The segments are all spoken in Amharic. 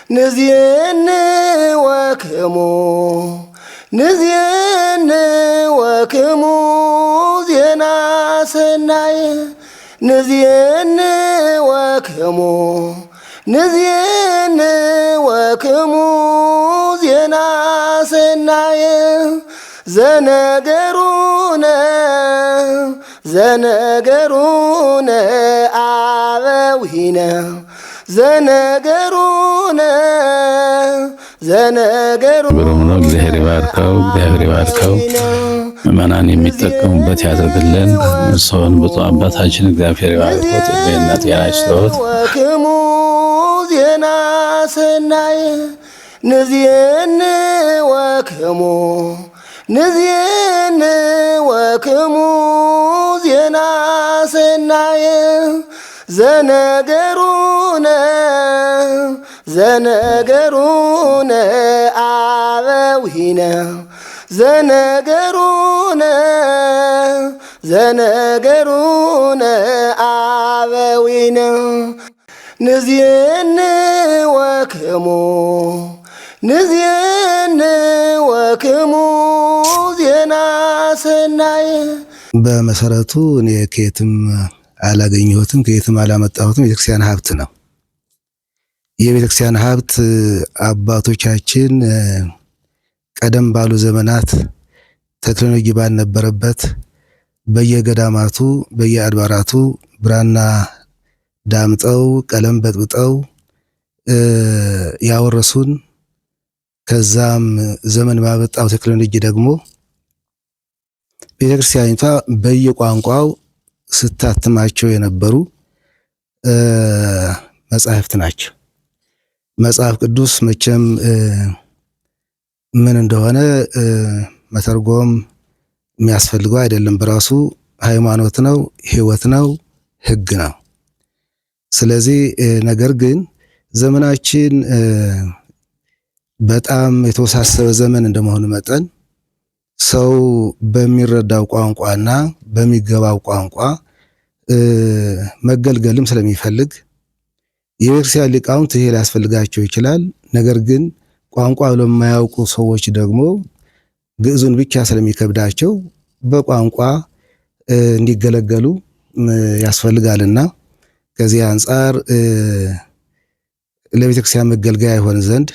ንዝየኒ ወክሙ ንዝየኒ ወክሙ ዜና ሰናይ ንዝየኒ ወክሙ ንዝየኒ ወክሙ ዜና ሰናይ ዘነገሩነ ዘነገሩነ አበዊነ ዘነገሩነ ዘነገሩ ብሩም እግዚአብሔር ይባርከው ምእመናን የሚጠቀሙበት ያድርግልን። እርሶን ብፁዕ አባታችን እግዚአብሔር ይባርኮት ጤና ይስጥዎት። ወክሙ ዜና ሰናይ ንዝየኒ ወክሙ ንዝየኒ ወክሙ ዜና ሰናይ ዘነገሩነ ዘነገሩነ አበዊነ ዘነገሩነ ዘነገሩነ አበዊነ ንዝየኒ ወክሙ ንዝየኒ ወክሙ ዜና ሰናይ። በመሰረቱ እኔ ከየትም አላገኘሁትም ከየትም አላመጣሁትም። የቤተክርስቲያን ሀብት ነው። የቤተክርስቲያን ሀብት አባቶቻችን ቀደም ባሉ ዘመናት ቴክኖሎጂ ባልነበረበት በየገዳማቱ በየአድባራቱ ብራና ዳምጠው ቀለም በጥብጠው ያወረሱን፣ ከዛም ዘመን ባመጣው ቴክኖሎጂ ደግሞ ቤተክርስቲያኒቷ በየቋንቋው ስታትማቸው የነበሩ መጻሕፍት ናቸው። መጽሐፍ ቅዱስ መቼም ምን እንደሆነ መተርጎም የሚያስፈልገው አይደለም። በራሱ ሃይማኖት ነው፣ ሕይወት ነው፣ ሕግ ነው። ስለዚህ ነገር ግን ዘመናችን በጣም የተወሳሰበ ዘመን እንደመሆኑ መጠን ሰው በሚረዳው ቋንቋና በሚገባው ቋንቋ መገልገልም ስለሚፈልግ የቤተክርስቲያን ሊቃውንት ይሄ ሊያስፈልጋቸው ይችላል። ነገር ግን ቋንቋ ለማያውቁ ሰዎች ደግሞ ግዕዙን ብቻ ስለሚከብዳቸው በቋንቋ እንዲገለገሉ ያስፈልጋልና ከዚህ አንጻር ለቤተክርስቲያን መገልገያ ይሆን ዘንድ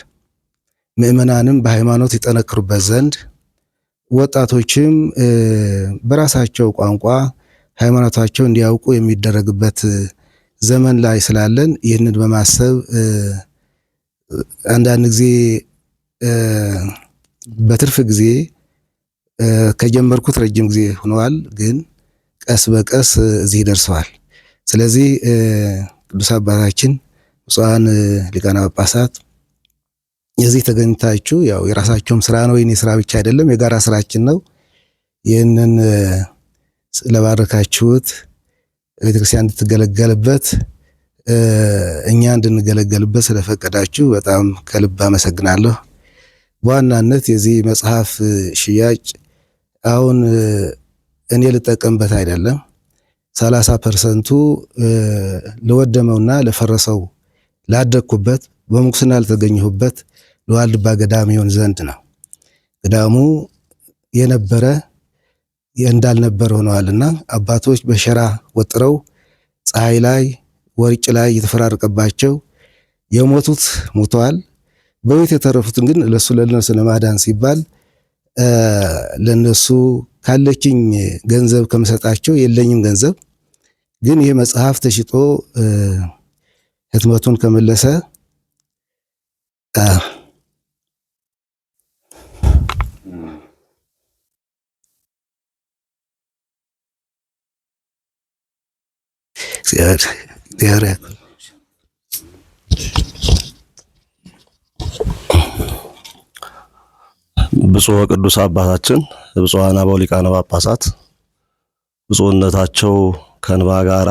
ምእመናንም በሃይማኖት ይጠነክሩበት ዘንድ ወጣቶችም በራሳቸው ቋንቋ ሃይማኖታቸው እንዲያውቁ የሚደረግበት ዘመን ላይ ስላለን ይህንን በማሰብ አንዳንድ ጊዜ በትርፍ ጊዜ ከጀመርኩት ረጅም ጊዜ ሆኗል፣ ግን ቀስ በቀስ እዚህ ደርሰዋል። ስለዚህ ቅዱስ አባታችን ብፁዓን ሊቃነ ጳጳሳት የዚህ ተገኝታችሁ ያው የራሳቸውም ስራ ነው፣ የኔ ስራ ብቻ አይደለም፣ የጋራ ስራችን ነው። ይህንን ስለባረካችሁት ቤተክርስቲያን እንድትገለገልበት እኛ እንድንገለገልበት ስለፈቀዳችሁ በጣም ከልብ አመሰግናለሁ። በዋናነት የዚህ መጽሐፍ ሽያጭ አሁን እኔ ልጠቀምበት አይደለም፣ 30% ለወደመውና ለፈረሰው ላደኩበት በሙክስና ለተገኘሁበት ለዋልድባ ገዳም ይሆን ዘንድ ነው። ገዳሙ የነበረ እንዳልነበረ ሆነዋልና አባቶች በሸራ ወጥረው ፀሐይ ላይ ወርጭ ላይ የተፈራረቀባቸው የሞቱት ሞተዋል። በቤት የተረፉትን ግን ለነሱ ለማዳን ሲባል ለነሱ ካለችኝ ገንዘብ ከመሰጣቸው የለኝም ገንዘብ ግን ይሄ መጽሐፍ ተሽጦ ህትመቱን ከመለሰ ብፁዕ ቅዱስ አባታችን ብፁዓን አበው ሊቃነ ጳጳሳት ብፁዕነታቸው ከእንባ ጋራ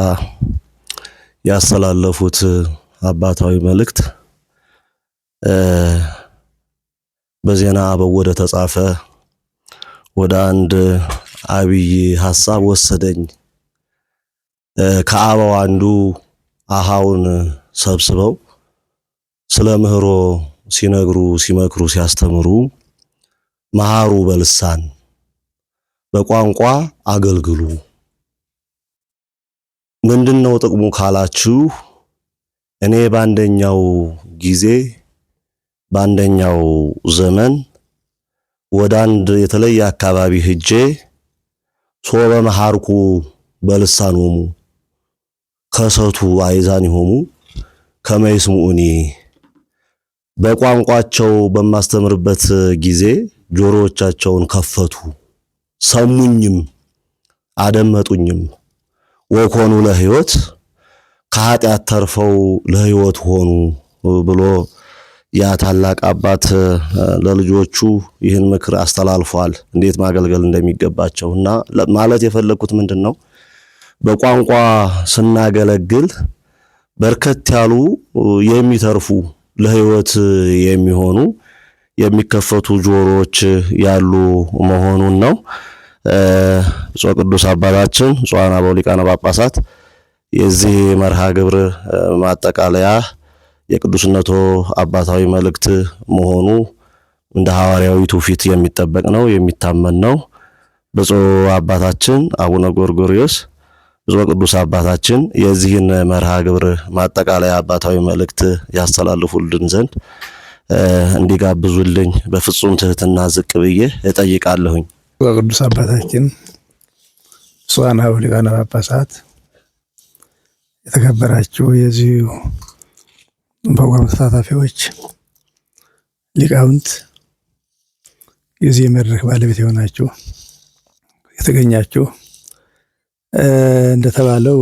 ያስተላለፉት አባታዊ መልእክት በዜና አበው ወደ ተጻፈ ወደ አንድ አብይ ሐሳብ ወሰደኝ። ከአበው አንዱ አሃውን ሰብስበው ስለ ምህሮ ሲነግሩ ሲመክሩ ሲያስተምሩ መሃሩ በልሳን በቋንቋ አገልግሉ። ምንድነው ጥቅሙ ካላችሁ እኔ በአንደኛው ጊዜ በአንደኛው ዘመን ወደ አንድ የተለየ አካባቢ ሄጄ ሶበ መሃርኩ በልሳኖሙ ከሰቱ አይዛን ይሆሙ ከመይስሙኒ በቋንቋቸው በማስተምርበት ጊዜ ጆሮዎቻቸውን ከፈቱ ሰሙኝም አደመጡኝም ወኮኑ ለሕይወት ከኃጢአት ተርፈው ለሕይወት ሆኑ ብሎ ያ ታላቅ አባት ለልጆቹ ይህን ምክር አስተላልፏል፣ እንዴት ማገልገል እንደሚገባቸውና ማለት የፈለኩት ምንድነው በቋንቋ ስናገለግል በርከት ያሉ የሚተርፉ ለሕይወት የሚሆኑ የሚከፈቱ ጆሮዎች ያሉ መሆኑን ነው። ብፁዕ ቅዱስ አባታችን ብፁዓን አበው ሊቃነ ጳጳሳት የዚህ መርሃ ግብር ማጠቃለያ የቅዱስነቶ አባታዊ መልእክት መሆኑ እንደ ሐዋርያዊ ትውፊት የሚጠበቅ ነው፣ የሚታመን ነው። ብፁዕ አባታችን አቡነ ጎርጎርዮስ ብፁዕ ቅዱስ አባታችን የዚህን መርሃ ግብር ማጠቃለያ አባታዊ መልእክት ያስተላልፉልን ዘንድ እንዲጋብዙልኝ በፍጹም ትህትና ዝቅ ብዬ እጠይቃለሁኝ። ቅዱስ አባታችን ብፁዓን አበው ሊቃነ ጳጳሳት፣ የተከበራችሁ የዚህ ፕሮግራም ተሳታፊዎች፣ ሊቃውንት፣ የዚህ መድረክ ባለቤት የሆናችሁ የተገኛችሁ፣ እንደተባለው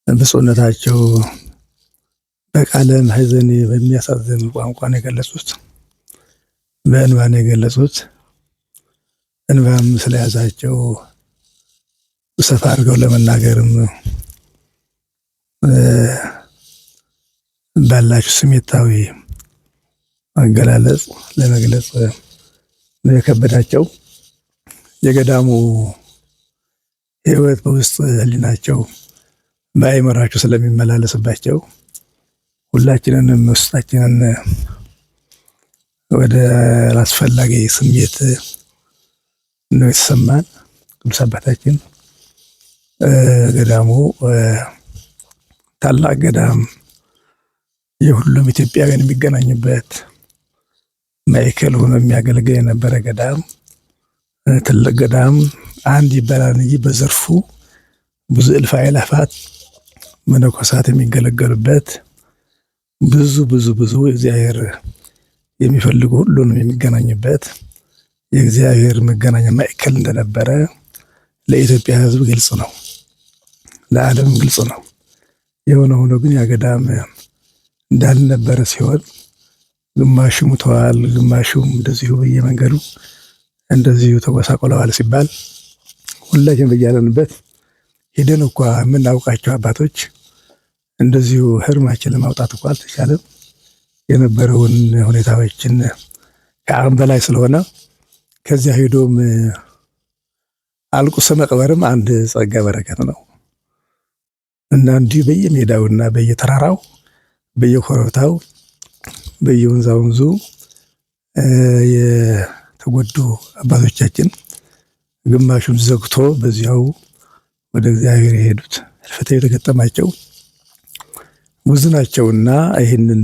ብፁዕነታቸው በቃለ ማሕዘን በሚያሳዝን ቋንቋ ነው የገለጹት፣ በእንባ ነው የገለጹት። እንባም ስለያዛቸው ሰፋ አድርገው ለመናገርም ባላችሁ ስሜታዊ አገላለጽ ለመግለጽ ነው የከበዳቸው። የገዳሙ ሕይወት በውስጥ ሕሊናቸው በአእምሯቸው ስለሚመላለስባቸው ሁላችንንም ውስጣችንን ወደ አላስፈላጊ ስሜት ነው የተሰማን። ቅዱስ አባታችን ገዳሙ ታላቅ ገዳም የሁሉም ኢትዮጵያውያን የሚገናኙበት ማዕከል ሆኖ የሚያገለግል የነበረ ገዳም፣ ትልቅ ገዳም አንድ ይባላል እንጂ በዘርፉ ብዙ እልፍ አእላፋት መነኮሳት የሚገለገሉበት ብዙ ብዙ ብዙ እግዚአብሔር የሚፈልጉ ሁሉንም የሚገናኙበት የእግዚአብሔር መገናኛ ማዕከል እንደነበረ ለኢትዮጵያ ሕዝብ ግልጽ ነው፣ ለዓለም ግልጽ ነው። የሆነ ሆኖ ግን ያ ገዳም እንዳልነበረ ሲሆን ግማሹ ሙተዋል፣ ግማሹም እንደዚሁ በየመንገዱ እንደዚሁ ተጎሳቆለዋል ሲባል ሁላችን በያለንበት ሄደን እንኳ የምናውቃቸው አባቶች እንደዚሁ ህርማችን ለማውጣት እንኳ አልተቻለም። የነበረውን ሁኔታዎችን ከአቅም በላይ ስለሆነ ከዚያ ሄዶም አልቁሰ መቅበርም አንድ ጸጋ በረከት ነው እና እንዲሁ በየሜዳውና በየተራራው በየኮረብታው በየወንዛውንዙ የተጎዱ አባቶቻችን ግማሹን ዘግቶ በዚያው ወደ እግዚአብሔር የሄዱት ህልፈተ የተገጠማቸው ብዙ ናቸውና ይህንን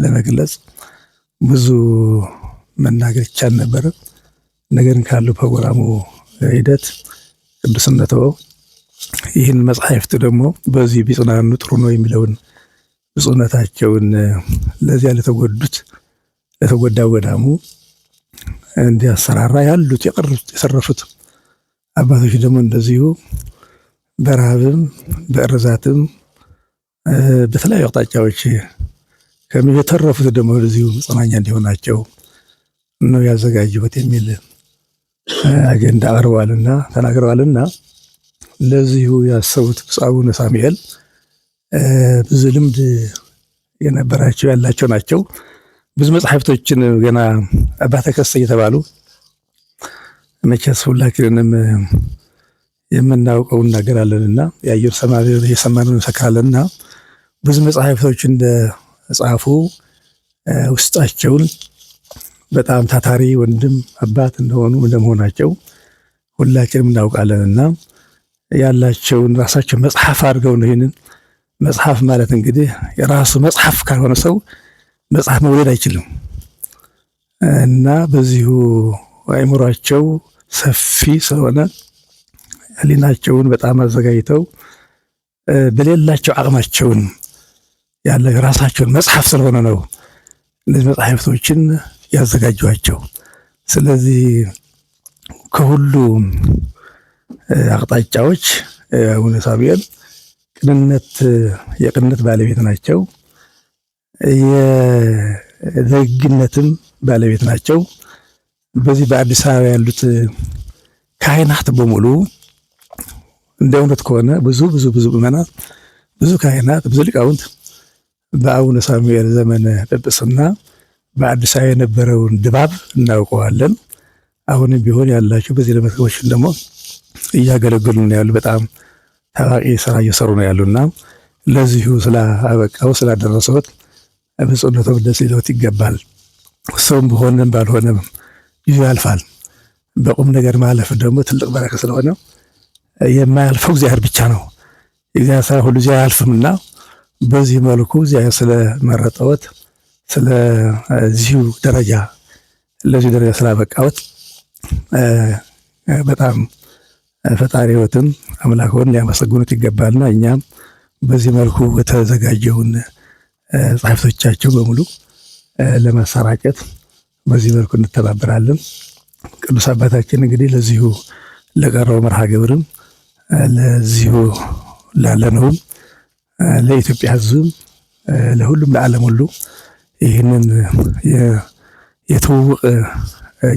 ለመግለጽ ብዙ መናገር ይቻል ነበር። ነገር ግን ካለው ፕሮግራሙ ሂደት ቅዱስነቶ ይህን መጽሐፍት ደግሞ በዚህ ቢጽናኑ ጥሩ ነው የሚለውን ብፁዕነታቸውን ለዚያ ለተጎዳው ገዳሙ እንዲያሰራራ ያሉት የሰረፉት አባቶች ደግሞ እንደዚሁ በረሃብም በእርዛትም በተለያዩ አቅጣጫዎች ከሚተረፉት ደግሞ እንደዚሁ መጽናኛ እንዲሆናቸው ነው ያዘጋጁት የሚል አጀንዳ አቅርበዋልና ተናግረዋልና ለዚሁ ያሰቡት ብፁዕ አቡነ ሳሙኤል ብዙ ልምድ የነበራቸው ያላቸው ናቸው። ብዙ መጽሐፍቶችን ገና አባ ተከስተ እየተባሉ መቼስ ሁላችንንም የምናውቀው እናገራለንና የአየር ሰማይ የሰማነውን እንሰክራለንና ብዙ መጽሐፍቶች እንደ ጻፉ። ውስጣቸውን በጣም ታታሪ ወንድም አባት እንደመሆናቸው ሁላችንም እናውቃለንና ያላቸውን ራሳቸው መጽሐፍ አድርገው ነው። ይህንን መጽሐፍ ማለት እንግዲህ የራሱ መጽሐፍ ካልሆነ ሰው መጽሐፍ መውለድ አይችልም እና በዚሁ አእምሯቸው ሰፊ ስለሆነ ሕሊናቸውን በጣም አዘጋጅተው በሌላቸው አቅማቸውን ያለ ራሳቸውን መጽሐፍ ስለሆነ ነው እነዚህ መጽሐፍቶችን ያዘጋጇቸው። ስለዚህ ከሁሉ አቅጣጫዎች አቡነ ሳሙኤል የቅንነት ባለቤት ናቸው። የደግነትም ባለቤት ናቸው። በዚህ በአዲስ አበባ ያሉት ካህናት በሙሉ እንደ እውነት ከሆነ ብዙ ምዕመናት፣ ብዙ ካህናት፣ ብዙ ሊቃውንት በአቡነ ሳሙኤል ዘመነ ጵጵስና በአዲስ አበባ የነበረውን ድባብ እናውቀዋለን። አሁንም ቢሆን ያላቸው በዚህ ለመስኮችን ደግሞ እያገለገሉ ነው ያሉ። በጣም ታዋቂ ስራ እየሰሩ ነው ያሉና ለዚሁ ስላበቃው ስላደረሰውት ብፁዕነቶ ደስ ሊለዎት ይገባል። ሰውም በሆነም ባልሆነም ይዞ ያልፋል። በቁም ነገር ማለፍ ደግሞ ትልቅ በረከት ስለሆነ የማያልፈው እግዚአብሔር ብቻ ነው። እግዚአብሔር ስራ ሁሉ እዚያ አያልፍምና በዚህ መልኩ እግዚአብሔር ስለመረጠዎት ስለዚሁ ደረጃ ለዚህ ደረጃ ስላበቃዎት በጣም ፈጣሪዎትን አምላክዎን ሊያመሰግኑት ይገባልና እኛም በዚህ መልኩ የተዘጋጀውን ጸሐፍቶቻቸው በሙሉ ለማሰራጨት በዚህ መልኩ እንተባበራለን። ቅዱስ አባታችን እንግዲህ ለዚሁ ለቀረው መርሃ ግብርም ለዚሁ ላለነውም ለኢትዮጵያ ሕዝብ ለሁሉም ለዓለም ሁሉ ይህንን የትውውቅ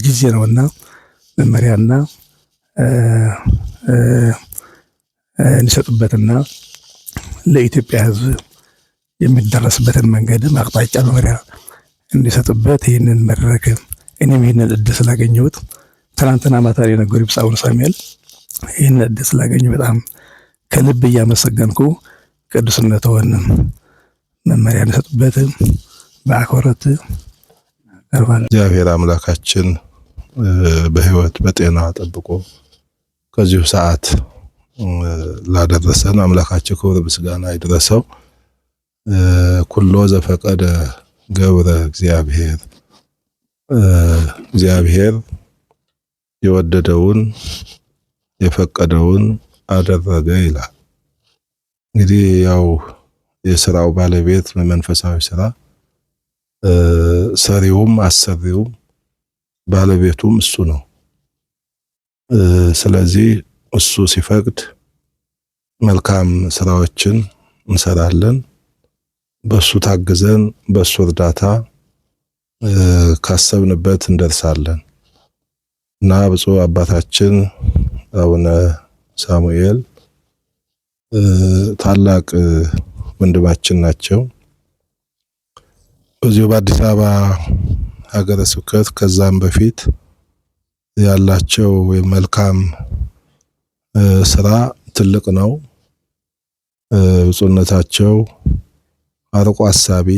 ጊዜ ነውና መመሪያና እንዲሰጡበትና ለኢትዮጵያ ሕዝብ የሚደረስበትን መንገድም አቅጣጫ መመሪያ እንዲሰጡበት ይህንን መድረክ እኔም ይህንን እድል ስላገኘሁት ትናንትና ማታ የነገሩኝ ብፁዕ አቡነ ሳሙኤል ይህንን እድል ስላገኘሁ በጣም ከልብ እያመሰገንኩ ቅዱስነትዎን መመሪያ እንዲሰጡበት በአክብሮት ቀርባለሁ። እግዚአብሔር አምላካችን በሕይወት በጤና ጠብቆ ከዚሁ ሰዓት ላደረሰን አምላካችን ክብር ምስጋና ይድረሰው። ኩሎ ዘፈቀደ ገብረ እግዚአብሔር፣ እግዚአብሔር የወደደውን የፈቀደውን አደረገ ይላል። እንግዲህ ያው የስራው ባለቤት መንፈሳዊ ስራ ሰሪውም አሰሪውም ባለቤቱም እሱ ነው። ስለዚህ እሱ ሲፈቅድ መልካም ስራዎችን እንሰራለን። በሱ ታግዘን በሱ እርዳታ ካሰብንበት እንደርሳለን እና ብፁዕ አባታችን አቡነ ሳሙኤል ታላቅ ወንድማችን ናቸው። በዚሁ በአዲስ አበባ ሀገረ ስብከት ከዛም በፊት ያላቸው መልካም ስራ ትልቅ ነው። ብፁዕነታቸው አርቆ አሳቢ፣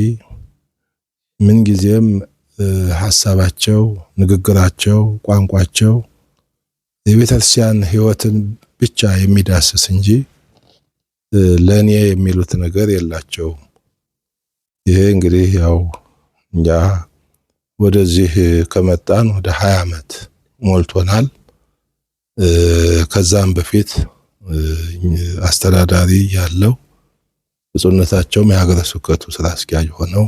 ምንጊዜም ሐሳባቸው፣ ንግግራቸው፣ ቋንቋቸው የቤተክርስቲያን ሕይወትን ብቻ የሚዳስስ እንጂ ለኔ የሚሉት ነገር የላቸውም። ይሄ እንግዲህ ያው እኛ ወደዚህ ከመጣን ወደ 20 ዓመት ሞልቶናል። ከዛም በፊት አስተዳዳሪ ያለው ብፁዕነታቸውም የሀገረ ስብከቱ ስራ አስኪያጅ ሆነው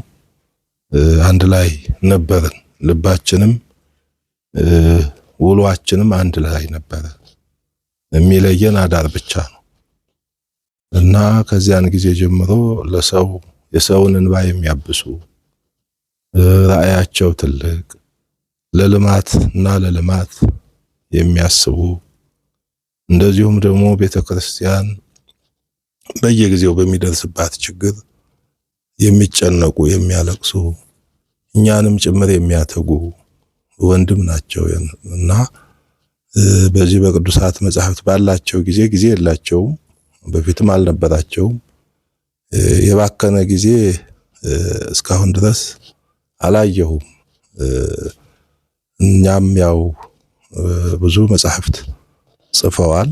አንድ ላይ ነበርን። ልባችንም ውሏችንም አንድ ላይ ነበረ። የሚለየን አዳር ብቻ ነው እና ከዚያን ጊዜ ጀምሮ ለሰው የሰውን እንባ የሚያብሱ ራእያቸው ትልቅ ለልማት እና ለልማት የሚያስቡ እንደዚሁም ደግሞ ቤተክርስቲያን በየጊዜው በሚደርስባት ችግር የሚጨነቁ የሚያለቅሱ እኛንም ጭምር የሚያተጉ ወንድም ናቸው እና በዚህ በቅዱሳት መጻሕፍት ባላቸው ጊዜ የላቸውም፣ በፊትም አልነበራቸውም። የባከነ ጊዜ እስካሁን ድረስ አላየሁም። እኛም ያው ብዙ መጻሕፍት ጽፈዋል፣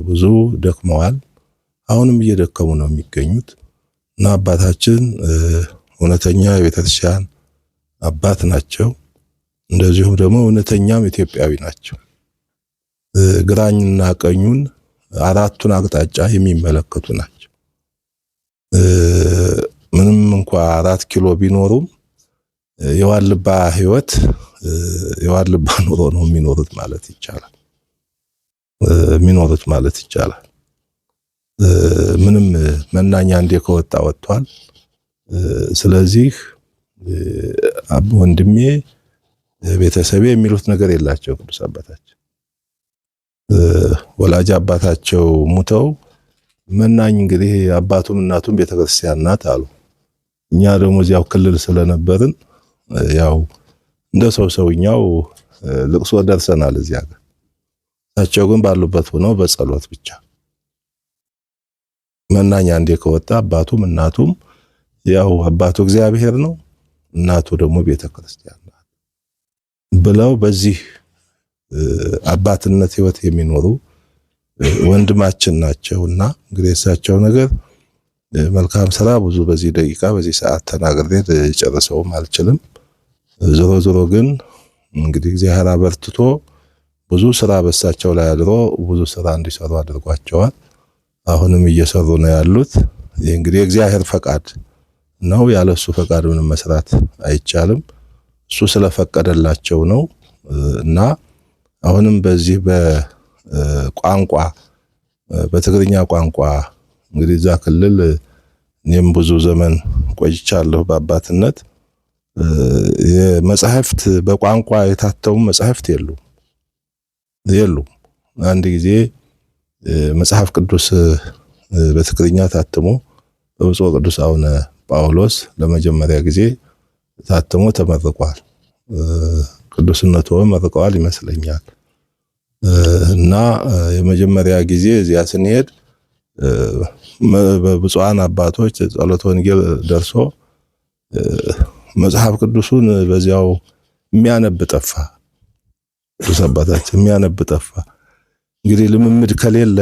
ብዙ ደክመዋል። አሁንም እየደከሙ ነው የሚገኙት እና አባታችን እውነተኛ የቤተክርስቲያን አባት ናቸው። እንደዚሁም ደግሞ እውነተኛም ኢትዮጵያዊ ናቸው። ግራኝና ቀኙን አራቱን አቅጣጫ የሚመለከቱ ናቸው። ምንም እንኳ 4 ኪሎ ቢኖሩም የዋልባ ህይወት የዋልባ ኑሮ ነው የሚኖሩት ማለት ይቻላል። ምንም መናኛ እንደ ከወጣ ወጥቷል። ስለዚህ ወንድሜ ቤተሰቤ የሚሉት ነገር የላቸው ቅዱስ አባታችን። ወላጅ አባታቸው ሙተው መናኝ እንግዲህ አባቱም እናቱም ቤተክርስቲያን ናት አሉ። እኛ ደግሞ እዚያው ክልል ስለነበርን ያው እንደ ሰውኛው ልቅሶ ደርሰናል እዚያ ጋር። እሳቸው ግን ባሉበት ሆነው በጸሎት ብቻ መናኛ እንደ ከወጣ አባቱም እናቱም ያው አባቱ እግዚአብሔር ነው፣ እናቱ ደግሞ ቤተክርስቲያን ናት ብለው በዚህ አባትነት ህይወት የሚኖሩ ወንድማችን ናቸውና እንግዲህ እሳቸው ነገር መልካም ስራ ብዙ በዚህ ደቂቃ በዚህ ሰዓት ተናግሬ ልጨርሰውም አልችልም። ዞሮ ግን እንግዲህ እግዚአብሔር አበርትቶ ብዙ ስራ በእሳቸው ላይ አድሮ ብዙ ስራ እንዲሰሩ አድርጓቸዋል። አሁንም እየሰሩ ነው ያሉት። ይህ እንግዲህ የእግዚአብሔር ፈቃድ ነው። ያለሱ ፈቃድ ምንም መስራት አይቻልም። እሱ ስለፈቀደላቸው ነው እና አሁንም በዚህ በቋንቋ በትግርኛ ቋንቋ እንግዲህ እዛ ክልል እኔም ብዙ ዘመን ቆይቻለሁ በአባትነት። የመጻሕፍት በቋንቋ የታተሙ መጻሕፍት የሉም። አንድ ጊዜ መጽሐፍ ቅዱስ በትግርኛ ታትሞ በብፁዕ ቅዱስ አቡነ ጳውሎስ ለመጀመሪያ ጊዜ ታትሞ ተመርቋል። ቅዱስነቱ መርቀዋል ይመስለኛል። እና የመጀመሪያ ጊዜ እዚያ ስንሄድ በብፁዓን አባቶች ጸሎተ ወንጌል ደርሶ መጽሐፍ ቅዱሱን በዚያው የሚያነብ ጠፋ። ቅዱስ አባታችን የሚያነብ ጠፋ። እንግዲህ ልምምድ ከሌለ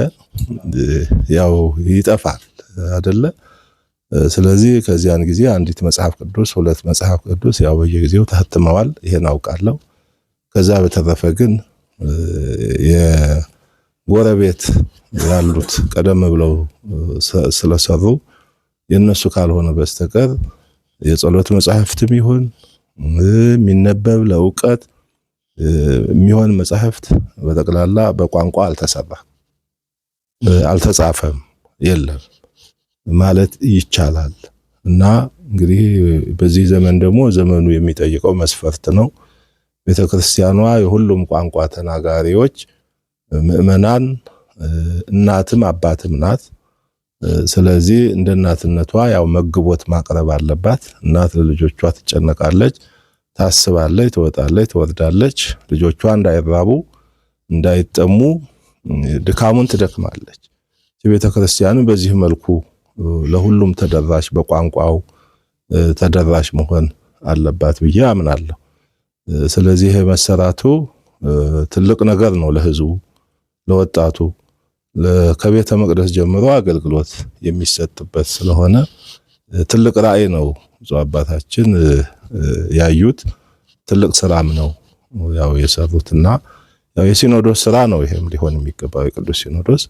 ያው ይጠፋል አይደለ? ስለዚህ ከዚያን ጊዜ አንዲት መጽሐፍ ቅዱስ 2 መጽሐፍ ቅዱስ ያው በየጊዜው ታትመዋል። ይሄን አውቃለሁ። ከዛ በተረፈ ግን የጎረቤት ያሉት ቀደም ብለው ስለሰሩ የነሱ ካልሆነ በስተቀር የጸሎት መጽሐፍትም ይሁን የሚነበብ ለእውቀት የሚሆን መጽሐፍት በጠቅላላ በቋንቋ አልተጻፈም፣ የለም ማለት ይቻላል። እና እንግዲህ በዚህ ዘመን ደግሞ ዘመኑ የሚጠይቀው መስፈርት ነው። ቤተክርስቲያኗ የሁሉም ቋንቋ ተናጋሪዎች ምእመናን እናትም አባትም ናት። ስለዚህ እንደ እናትነቷ ያው መግቦት ማቅረብ አለባት። እናት ለልጆቿ ትጨነቃለች፣ ታስባለች፣ ትወጣለች፣ ትወርዳለች። ልጆቿ እንዳይራቡ እንዳይጠሙ ድካሙን ትደክማለች። ቤተክርስቲያኑ በዚህ መልኩ ለሁሉም ተደራሽ በቋንቋው ተደራሽ መሆን አለባት ብዬ አምናለሁ። ስለዚህ መሰራቱ ትልቅ ነገር ነው ለህዝቡ፣ ለወጣቱ ከቤተ መቅደስ ጀምሮ አገልግሎት የሚሰጥበት ስለሆነ ትልቅ ራዕይ ነው ብፁዕ አባታችን ያዩት። ትልቅ ስራም ነው ያው የሰሩትና ያው የሲኖዶስ ስራ ነው ይሄም ሊሆን የሚገባው የቅዱስ ሲኖዶስ።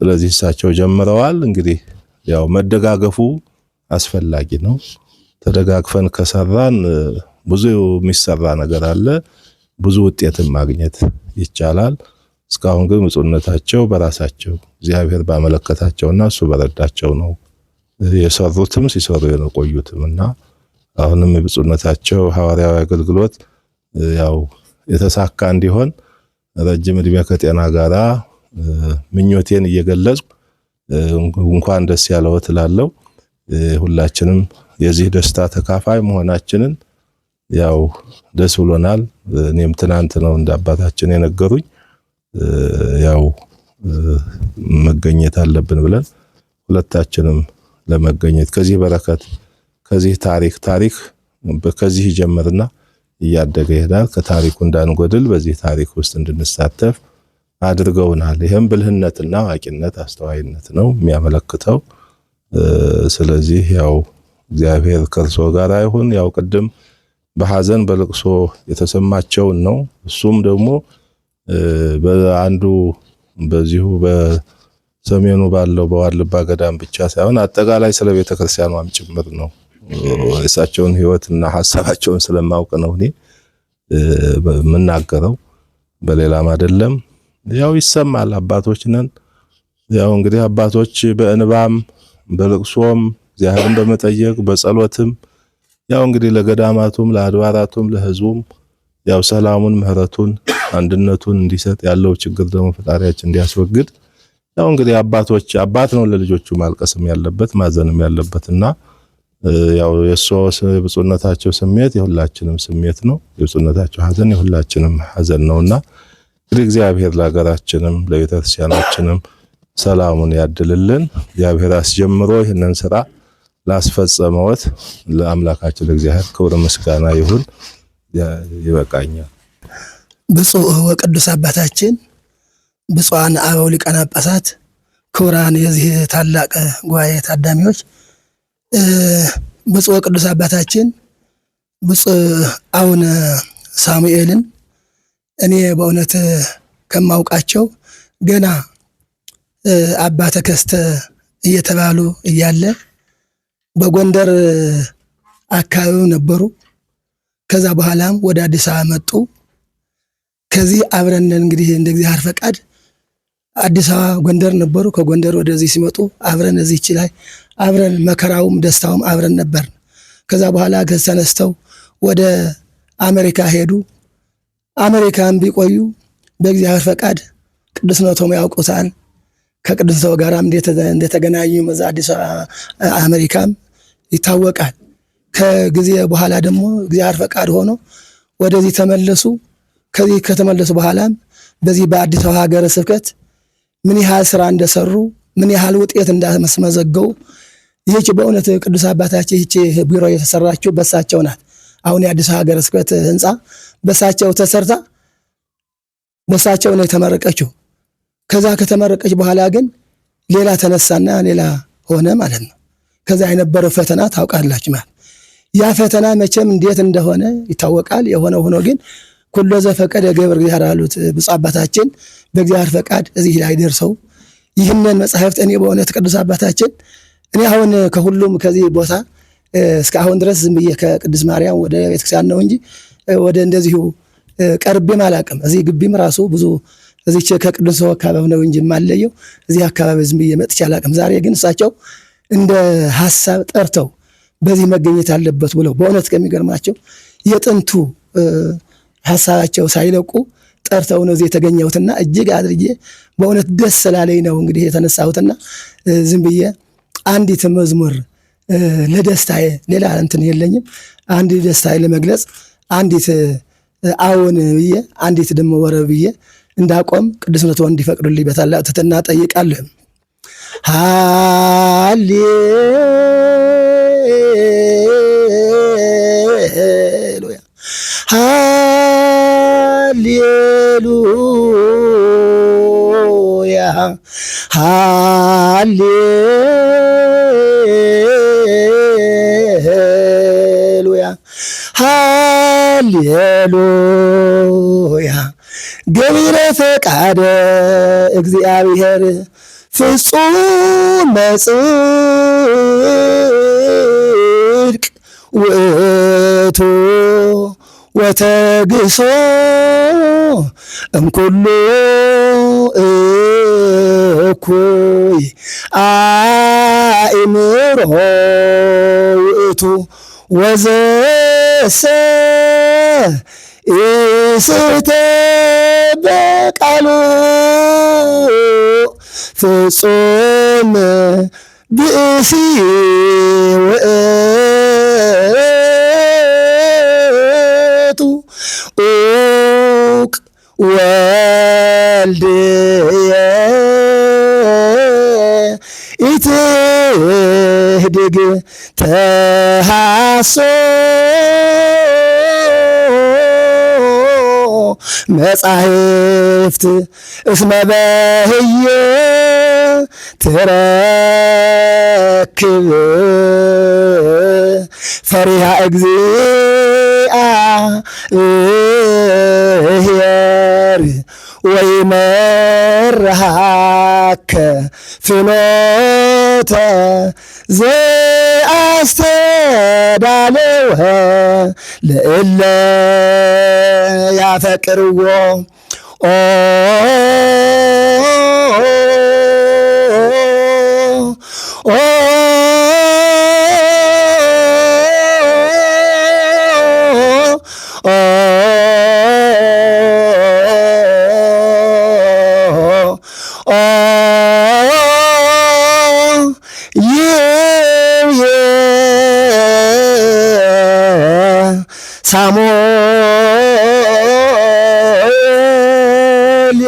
ስለዚህ እሳቸው ጀምረዋል። እንግዲህ ያው መደጋገፉ አስፈላጊ ነው። ተደጋግፈን ከሰራን ብዙ የሚሰራ ነገር አለ፣ ብዙ ውጤትን ማግኘት ይቻላል። እስካሁን ግን ብፁዕነታቸው በራሳቸው እግዚአብሔር ባመለከታቸውና እሱ በረዳቸው ነው የሰሩትም ሲሰሩ የቆዩትምና አሁንም ብፁዕነታቸው ሐዋርያዊ አገልግሎት ያው የተሳካ እንዲሆን ረጅም ዕድሜ ከጤና ጋራ ምኞቴን እየገለጽኩ እንኳን ደስ ያለዎት እላለሁ። ሁላችንም የዚህ ደስታ ተካፋይ መሆናችንን ያው ደስ ብሎናል። እኔም ትናንት ነው እንደ አባታችን የነገሩኝ ያው መገኘት አለብን ብለን ሁለታችንም ለመገኘት ከዚህ በረከት ከዚህ ታሪክ ከዚህ ይጀምርና እያደገ ይሄዳል። ከታሪኩ እንዳንጎድል በዚህ ታሪክ ውስጥ እንድንሳተፍ አድርገውናል። ይሄም ብልህነትና አዋቂነት አስተዋይነት ነው የሚያመለክተው። ስለዚህ ያው እግዚአብሔር ከእርሶ ጋር ይሁን። ያው ቅድም በሐዘን በልቅሶ የተሰማቸውን ነው። እሱም ደግሞ በአንዱ በዚሁ በሰሜኑ ባለው በዋልባ ገዳም ብቻ ሳይሆን አጠቃላይ ስለ ቤተክርስቲያኗም ጭምር ነው። እሳቸውን ህይወትና ሐሳባቸውን ስለማውቅ ነው እኔ የምናገረው፣ በሌላም አይደለም። ያው ይሰማል፣ አባቶች ነን። ያው እንግዲህ አባቶች በእንባም በልቅሶም እግዚአብሔርን በመጠየቅ በጸሎትም ያው እንግዲህ ለገዳማቱም ለአድባራቱም ለህዝቡም ያው ሰላሙን ምህረቱን አንድነቱን እንዲሰጥ ያለው ችግር ደግሞ ፈጣሪያችን እንዲያስወግድ ያው እንግዲህ አባት ነው ለልጆቹ ማልቀስም ያለበት ማዘንም ያለበትና ያው የሶስ ብፁዕነታቸው ስሜት የሁላችንም ስሜት ነው። የብፁዕነታቸው ሐዘን የሁላችንም ሐዘን ነውና እንግዲህ እግዚአብሔር ለሀገራችንም ለቤተክርስቲያናችንም ሰላሙን ያድልልን። እግዚአብሔር አስጀምሮ ይህንን ስራ ላስፈጸመውት ለአምላካችን ለእግዚአብሔር ክብር ምስጋና ይሁን። ይበቃኛል። ብፁዕ ወቅዱስ አባታችን ብፁዓን አበው ሊቃነ ጳጳሳት፣ ክቡራን የዚህ ታላቅ ጉባኤ ታዳሚዎች፣ ብፁዕ ወቅዱስ አባታችን ብፁዕ አቡነ ሳሙኤልን እኔ በእውነት ከማውቃቸው ገና አባ ተከስተ እየተባሉ እያለ በጎንደር አካባቢው ነበሩ። ከዛ በኋላም ወደ አዲስ አበባ መጡ። ከዚህ አብረን እንግዲህ እንደ እግዚአብሔር ፈቃድ አዲስ አበባ ጎንደር ነበሩ። ከጎንደር ወደዚህ ሲመጡ አብረን እዚህች ላይ አብረን መከራውም ደስታውም አብረን ነበር። ከዛ በኋላ ተነስተው ወደ አሜሪካ ሄዱ። አሜሪካን ቢቆዩ በእግዚአብሔር ፈቃድ ቅዱስነቶም ያውቁታል። ከቅዱስነቶ ጋራም እንደተገናኙ መዛ አዲስ አሜሪካም ይታወቃል። ከጊዜ በኋላ ደግሞ እግዚአብሔር ፈቃድ ሆኖ ወደዚህ ተመለሱ። ከዚህ ከተመለሱ በኋላም በዚህ በአዲስ አበባ ሀገረ ስብከት ምን ያህል ስራ እንደሰሩ ምን ያህል ውጤት እንዳስመዘገቡ ይህች በእውነት ቅዱስ አባታችን ይህች ቢሮ የተሰራችው በሳቸው ናት። አሁን የአዲስ አበባ ሀገረ ስብከት ህንፃ በሳቸው ተሰርታ በሳቸው ነው የተመረቀችው። ከዛ ከተመረቀች በኋላ ግን ሌላ ተነሳና ሌላ ሆነ ማለት ነው። ከዛ የነበረው ፈተና ታውቃላችሁ ማለት ያ ፈተና መቼም እንዴት እንደሆነ ይታወቃል። የሆነ ሆኖ ግን ኩሎ ዘፈቀደ ገብረ እግዚአብሔር አሉት ብፁዕ አባታችን በእግዚአብሔር ፈቃድ እዚህ ላይ ደርሰው ይህንን መጽሐፍት እኔ በእውነት ቅዱስ አባታችን እኔ አሁን ከሁሉም ከዚህ ቦታ እስካሁን ድረስ ዝም ብዬ ከቅድስት ማርያም ወደ ቤተክርስቲያን ነው እንጂ ወደ እንደዚሁ ቀርቤም አላውቅም። እዚህ ግቢም ራሱ ብዙ እዚህ ከቅዱስ አካባቢ ነው እንጂ የማለየው እዚህ አካባቢ ዝም ብዬ መጥቼ አላውቅም። ዛሬ ግን እሳቸው እንደ ሐሳብ ጠርተው በዚህ መገኘት አለበት ብለው በእውነት ከሚገርማቸው የጥንቱ ሐሳባቸው ሳይለቁ ጠርተው ነው እዚህ የተገኘሁትና እጅግ አድርጌ በእውነት ደስ ስላለኝ ነው እንግዲህ የተነሳሁትና ዝም ብዬ አንዲት መዝሙር ለደስታዬ ሌላ እንትን የለኝም። አንድ ደስታዬ ለመግለጽ አንዲት አዎን ብዬ አንዲት ደግሞ ወረብ ብዬ እንዳቆም ቅዱስነቶ እንዲፈቅዱልኝ በታላቅ ትሕትና ጠይቃለሁ። ሃሌሉያ ሃሌሉያ ሃሌሉያ ሃሌሉያ ገቢረ ፈቃደ እግዚአብሔር ፍጹም ጽድቅ ውእቱ ወተግሶ እምኩሉ እኩይ አእምሮ ውእቱ ወዘሰ ኢስተ በቃሉ ፍጹም ብእሲ ውእቱ ኡቅ ወልድየ ኢትህደግ ህድግ ተሃሶ መጻሕፍት እስመ በህየ ትረክብ ፈሪሃ እግዚአብሔር ወይመርሃከ ፍኖተ ዘአስተዳለወ ለእለ ያፈቅርዎ ሳሙኤል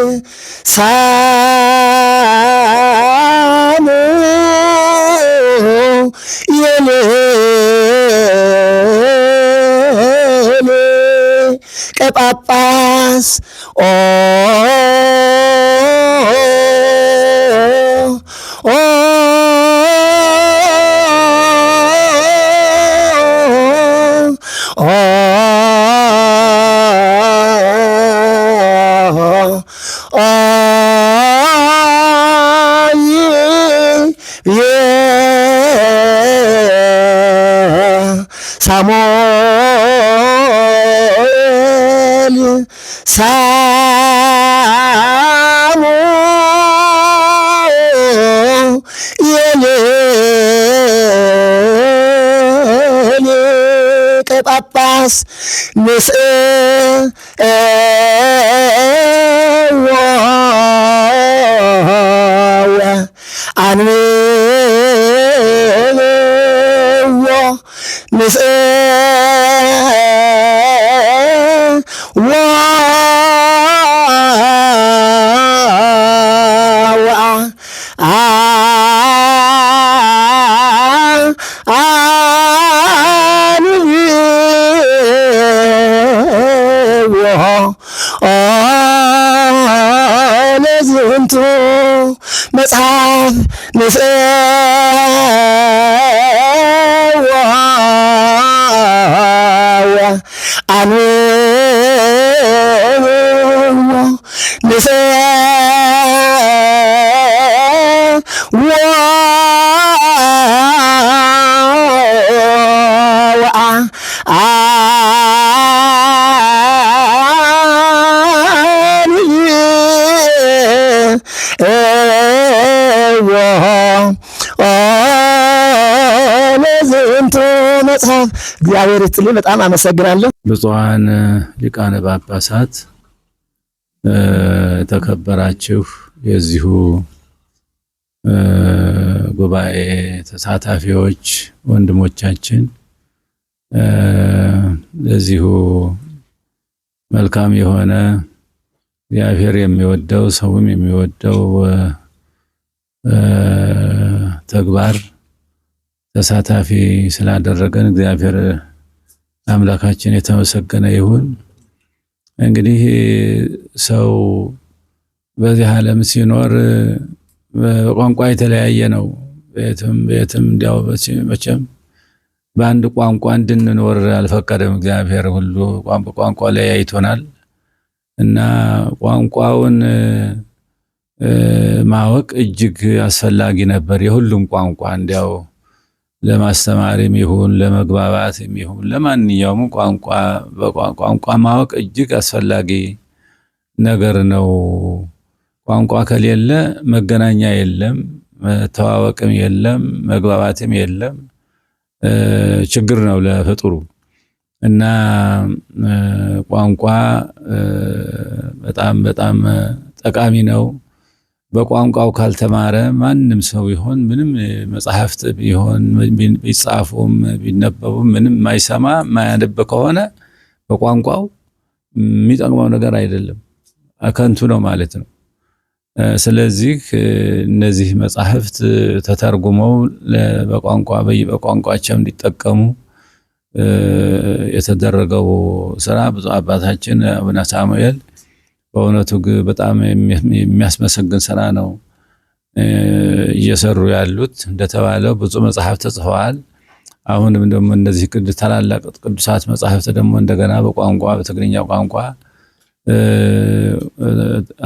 ሳሙኤል ቀጳጳስ ሳሙኤል ሳሙኤል ቀጳጳስ ንስእዎ አንብቦ ንስእዎ ለዝንቱ መጽሐፍ ንስእዎ አንብቦ ንስእዎ ለዝንቱ መጽሐፍ። እግዚአብሔር ይስጥልኝ። በጣም አመሰግናለሁ። ብፁዓን ሊቃነ ጳጳሳት፣ የተከበራችሁ የዚሁ ጉባኤ ተሳታፊዎች ወንድሞቻችን፣ ለዚሁ መልካም የሆነ እግዚአብሔር የሚወደው ሰውም የሚወደው ተግባር ተሳታፊ ስላደረገን እግዚአብሔር አምላካችን የተመሰገነ ይሁን። እንግዲህ ሰው በዚህ ዓለም ሲኖር በቋንቋ የተለያየ ነው። ቤትም እንዲያው መቼም በአንድ ቋንቋ እንድንኖር አልፈቀደም እግዚአብሔር። ሁሉ ቋንቋ ለያይቶናል እና ቋንቋውን ማወቅ እጅግ አስፈላጊ ነበር። የሁሉም ቋንቋ እንዲያው ለማስተማርም ይሁን ለመግባባትም ይሁን ለማንኛውም ቋንቋ ማወቅ እጅግ አስፈላጊ ነገር ነው። ቋንቋ ከሌለ መገናኛ የለም፣ መተዋወቅም የለም፣ መግባባትም የለም። ችግር ነው ለፍጡሩ እና ቋንቋ በጣም በጣም ጠቃሚ ነው። በቋንቋው ካልተማረ ማንም ሰው ይሆን ምንም መጽሐፍት ቢሆን ቢጻፉም ቢነበቡም ምንም ማይሰማ ማያነብ ከሆነ በቋንቋው የሚጠቅመው ነገር አይደለም፣ ከንቱ ነው ማለት ነው። ስለዚህ እነዚህ መጻሕፍት ተተርጉመው በቋንቋቸው እንዲጠቀሙ የተደረገው ስራ ብዙ አባታችን አቡነ ሳሙኤል በእውነቱ በጣም የሚያስመሰግን ስራ ነው እየሰሩ ያሉት። እንደተባለው ብዙ መጻሕፍት ተጽፈዋል። አሁንም ደግሞ እነዚህ ታላላቅ ቅዱሳት መጻሕፍት ደግሞ እንደገና በቋንቋ በትግርኛ ቋንቋ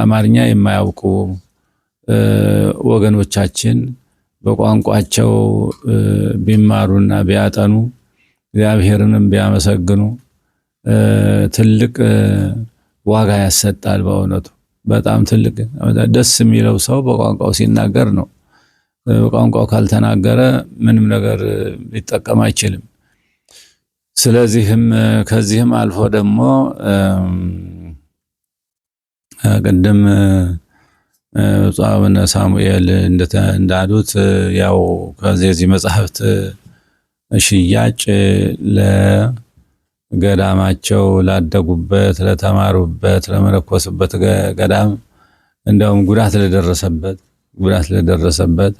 አማርኛ የማያውቁ ወገኖቻችን በቋንቋቸው ቢማሩና ቢያጠኑ እግዚአብሔርንም ቢያመሰግኑ ትልቅ ዋጋ ያሰጣል። በእውነቱ በጣም ትልቅ ደስ የሚለው ሰው በቋንቋው ሲናገር ነው። በቋንቋው ካልተናገረ ምንም ነገር ሊጠቀም አይችልም። ስለዚህም ከዚህም አልፎ ደግሞ ቅድም አቡነ ሳሙኤል እንዳሉት ያው ከዚህ መጽሐፍት ሽያጭ ለገዳማቸው ላደጉበት፣ ለተማሩበት፣ ለመነኮሱበት ገዳም እንደውም ጉዳት ለደረሰበት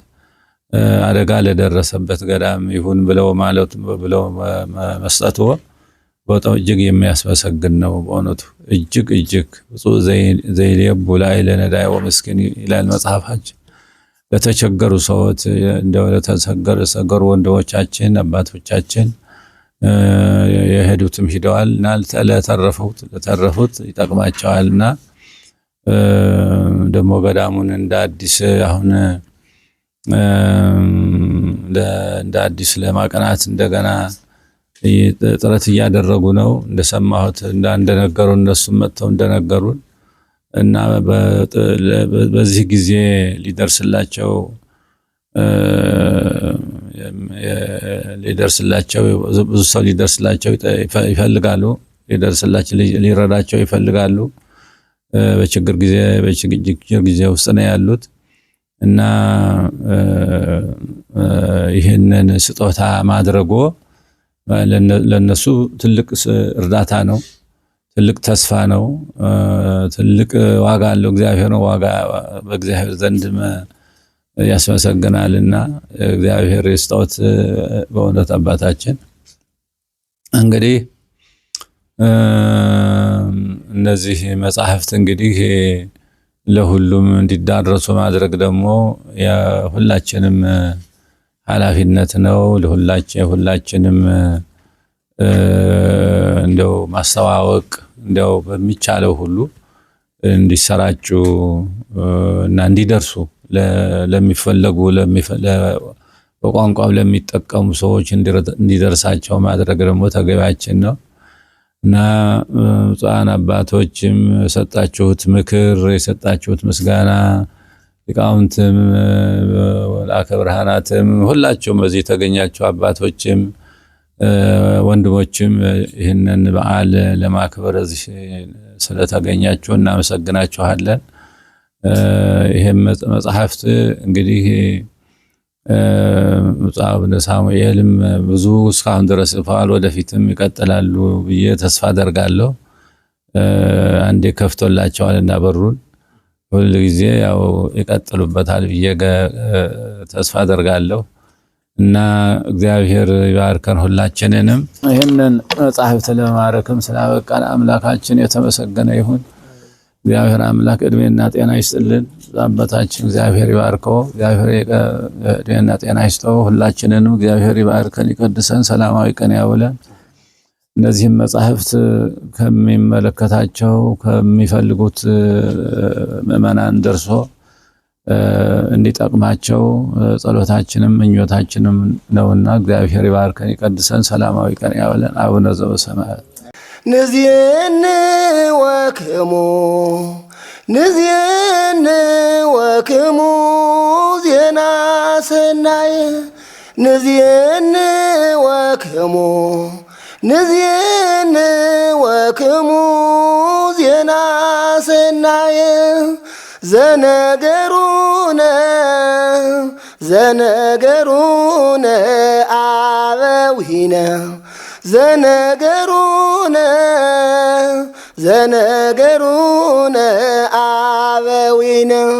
አደጋ ለደረሰበት ገዳም ይሁን ብለው መስጠቱ በጣም እጅግ የሚያስመሰግን ነው። በእውነቱ እጅግ ብፁዕ ዘይሌቡ ላዕለ ነዳይ ወምስኪን ይላል መጽሐፋችን። ለተቸገሩ ሰዎች እንደው ለተቸገሩ ወንድሞቻችን አባቶቻችን የሄዱትም ሂደዋልና ለተረፉት ይጠቅማቸዋልና ደግሞ ገዳሙን እንደ አዲስ አሁን እንደ አዲስ ለማቀናት እንደገና ጥረት እያደረጉ ነው። እንደሰማሁት እንደነገሩ እነሱም መጥተው እንደነገሩን እና በዚህ ጊዜ ሊደርስላቸው ብዙ ሰው ሊደርስላቸው ይፈልጋሉ። ሊረዳቸው ይፈልጋሉ። በችግር ጊዜ ውስጥ ነው ያሉት እና ይህንን ስጦታ ማድረጎ ለነሱ ትልቅ እርዳታ ነው። ትልቅ ተስፋ ነው። ትልቅ ዋጋ አለው። እግዚአብሔር ነው ዋጋ በእግዚአብሔር ዘንድ ያስመሰግናልና እግዚአብሔር ይስጦት። በእውነት አባታችን እንግዲህ እነዚህ መጻሕፍት እንግዲህ ለሁሉም እንዲዳረሱ ማድረግ ደግሞ የሁላችንም ኃላፊነት ነው። ሁላችንም እንደው ማስተዋወቅ እንደው በሚቻለው ሁሉ እንዲሰራጩ እና እንዲደርሱ ለሚፈለጉ በቋንቋው ለሚጠቀሙ ሰዎች እንዲደርሳቸው ማድረግ ደግሞ ተገቢያችን ነው እና ብፁዓን አባቶችም የሰጣችሁት ምክር የሰጣችሁት ምስጋና ሊቃውንትም መልአከ ብርሃናትም ሁላችሁም በዚህ የተገኛችሁ አባቶችም ወንድሞችም ይህንን በዓል ለማክበር እዚህ ስለተገኛችሁ እናመሰግናችኋለን። ይሄም መጽሐፍት እንግዲህ አቡነ ሳሙኤልም ብዙ እስካሁን ድረስ ጽፈዋል፣ ወደፊትም ይቀጥላሉ ብዬ ተስፋ አደርጋለሁ። አንዴ ከፍቶላቸዋልና በሩን ሁሉ ጊዜ ያው ይቀጥሉበታል ብዬ ተስፋ አደርጋለሁ እና እግዚአብሔር ይባርከን ሁላችንንም። ይህንን መጽሐፍት ለማረክም ስላበቃን አምላካችን የተመሰገነ ይሁን። እግዚአብሔር አምላክ እድሜና ጤና ይስጥልን። አባታችን እግዚአብሔር ይባርከው። እግዚአብሔር እድሜና ጤና ይስጠው። ሁላችንንም እግዚአብሔር ይባርከን፣ ይቀድሰን፣ ሰላማዊ ቀን ያውለን። እነዚህም መጻሕፍት ከሚመለከታቸው ከሚፈልጉት ምዕመናን ደርሶ እንዲጠቅማቸው ጸሎታችንም ምኞታችንም ነውና እግዚአብሔር ይባርከን፣ ይቀድሰን፣ ሰላማዊ ቀን ያውለን። አቡነ ዘበሰማያት ንዚን ወክሙ ዜና ሰናይ ንዚን ወክሙ ዜና ሰናይ ዘነገሩነ አበዊነ ዘነገሩነ አበዊነ ነው